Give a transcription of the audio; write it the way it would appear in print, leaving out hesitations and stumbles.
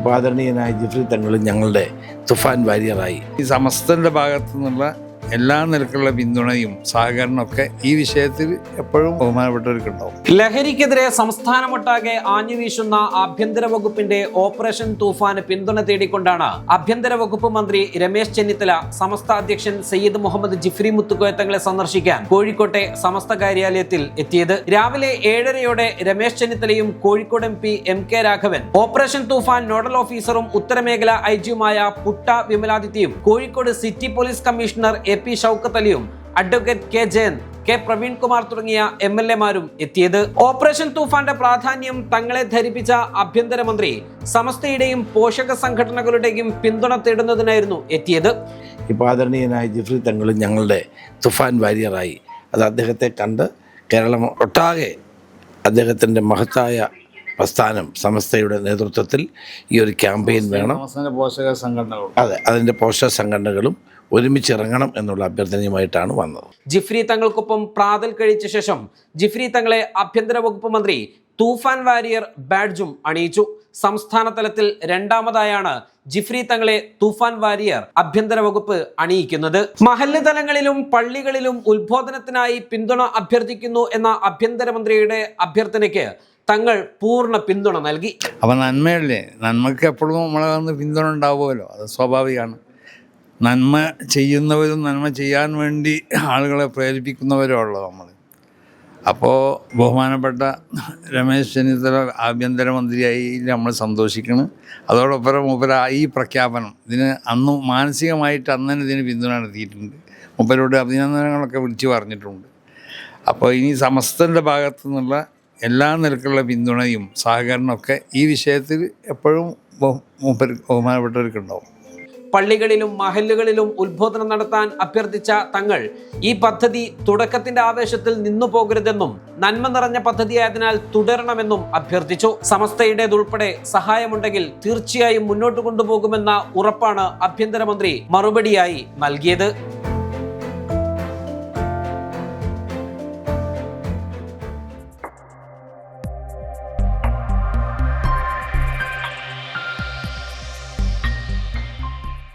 ഇപ്പോൾ ആദരണീയനായ ജിഫ്രി തങ്ങളും ഞങ്ങളുടെ തുഫാൻ വാരിയറായി. ഈ സമസ്തന്റെ ഭാഗത്തു നിന്നുള്ള എല്ലാ നിലക്കുള്ള പിന്തുണയും സഹകരണമൊക്കെ ഈ വിഷയത്തിൽ എപ്പോഴും ബഹുമാനപ്പെട്ടവർക്കുണ്ടാവും. ലഹരിക്കെതിരെ സംസ്ഥാനമൊട്ടാകെ ആഞ്ഞുവീശുന്ന ആഭ്യന്തര വകുപ്പിന്റെ ഓപ്പറേഷൻ തൂഫാന് പിന്തുണ തേടിക്കൊണ്ടാണ് ആഭ്യന്തര വകുപ്പ് മന്ത്രി രമേശ് ചെന്നിത്തല സമസ്ത അധ്യക്ഷൻ സയ്യിദ് മുഹമ്മദ് ജിഫ്രി മുത്തുക്കോയ തങ്ങളെ സന്ദർശിക്കാൻ കോഴിക്കോട്ടെ സമസ്ത കാര്യാലയത്തിൽ എത്തിയത്. രാവിലെ 7:30 രമേശ് ചെന്നിത്തലയും Kozhikode MP MK Raghavan, operation Toofan nodal ഓഫീസറും ഉത്തരമേഖല IG-യുമായ പുട്ട വിമലാദിത്യയും Kozhikode city police commissioner AP Shoukath അലിയും advocate K Jayanth, K Praveen Kumar തുടങ്ങിയ MLA-മാരും എത്തിയത്. ഓപ്പറേഷൻ തൂഫാന്റെ പ്രാധാന്യം തങ്ങളെ ധരിപ്പിച്ച ആഭ്യന്തരമന്ത്രി സമസ്തയുടെയും പോഷക സംഘടനകളുടെയും പിന്തുണ തേടുന്നതിനായിരുന്നു എത്തിയത്. ഇപ്പോൾ ആദരണീയനായ ജിഫ്രി തങ്ങളും ഞങ്ങളുടെ തുഫാൻ വാരിയറായി. അത് അദ്ദേഹത്തെ കണ്ട് കേരളം ഒട്ടാകെ അദ്ദേഹത്തിൻ്റെ മഹത്തായ പ്രസ്ഥാനം സമസ്തയുടെ നേതൃത്വത്തിൽ ഈ ഒരു ക്യാമ്പയിൻ വേണം. പോഷക സംഘടനകൾ, അതെ, അതിൻ്റെ പോഷക സംഘടനകളും ഒരുമിച്ചിറങ്ങണം എന്നുള്ള അഭ്യർത്ഥനയുമായിട്ടാണ് വന്നത്. ജിഫ്രി തങ്ങൾക്കൊപ്പം പ്രാതൽ കഴിച്ച ശേഷം ജിഫ്രി തങ്ങളെ ആഭ്യന്തര വകുപ്പ് മന്ത്രി തൂഫാൻ വാരിയർ ബാഡ്ജും അണിയിച്ചു. സംസ്ഥാന തലത്തിൽ രണ്ടാമതായാണ് ജിഫ്രി തങ്ങളെ തൂഫാൻ വാരിയർ ആഭ്യന്തര വകുപ്പ് അണിയിക്കുന്നത്. മഹല്ല് തലങ്ങളിലും പള്ളികളിലും ഉത്ബോധനത്തിനായി പിന്തുണ അഭ്യർത്ഥിക്കുന്നു എന്ന ആഭ്യന്തരമന്ത്രിയുടെ അഭ്യർത്ഥനയ്ക്ക് തങ്ങൾ പൂർണ്ണ പിന്തുണ നൽകി. അപ്പം നന്മയല്ലേ, നന്മയ്ക്ക് എപ്പോഴും നമ്മളെ വന്ന് പിന്തുണ ഉണ്ടാവുമല്ലോ, അത് സ്വാഭാവികമാണ്. നന്മ ചെയ്യുന്നവരും നന്മ ചെയ്യാൻ വേണ്ടി ആളുകളെ പ്രേരിപ്പിക്കുന്നവരുമുള്ളത് നമ്മൾ. അപ്പോൾ ബഹുമാനപ്പെട്ട രമേശ് ചെന്നിത്തല ആഭ്യന്തരമന്ത്രിയായി നമ്മൾ സന്തോഷിക്കണം. അതോടൊപ്പം ഈ പ്രഖ്യാപനം ഇതിന് അന്ന് മാനസികമായിട്ട് അന്ന് തന്നെ ഇതിന് പിന്തുണ നടത്തിയിട്ടുണ്ട്. മൂപ്പരോട് അഭിനന്ദനങ്ങളൊക്കെ വിളിച്ചു പറഞ്ഞിട്ടുണ്ട്. അപ്പോൾ ഇനി സമസ്തൻ്റെ ഭാഗത്തു നിന്നുള്ള എല്ലാ നിലക്കുള്ള പിന്തുണയും സഹകരണമൊക്കെ ഈ വിഷയത്തിൽ എപ്പോഴും ബഹുമാനപ്പെട്ടവർക്കുണ്ടാവും. പള്ളികളിലും മഹല്ലുകളിലും ഉത്ബോധനം നടത്താൻ അഭ്യർത്ഥിച്ച തങ്ങൾ ഈ പദ്ധതി തുടക്കത്തിന്റെ ആവേശത്തിൽ നിന്നു പോകരുതെന്നും നന്മ നിറഞ്ഞ പദ്ധതിയായതിനാൽ തുടരണമെന്നും അഭ്യർത്ഥിച്ചു. സമസ്തയുടേതുൾപ്പെടെ സഹായമുണ്ടെങ്കിൽ തീർച്ചയായും മുന്നോട്ട് കൊണ്ടുപോകുമെന്ന ഉറപ്പാണ് ആഭ്യന്തരമന്ത്രി മറുപടിയായി നൽകിയത്.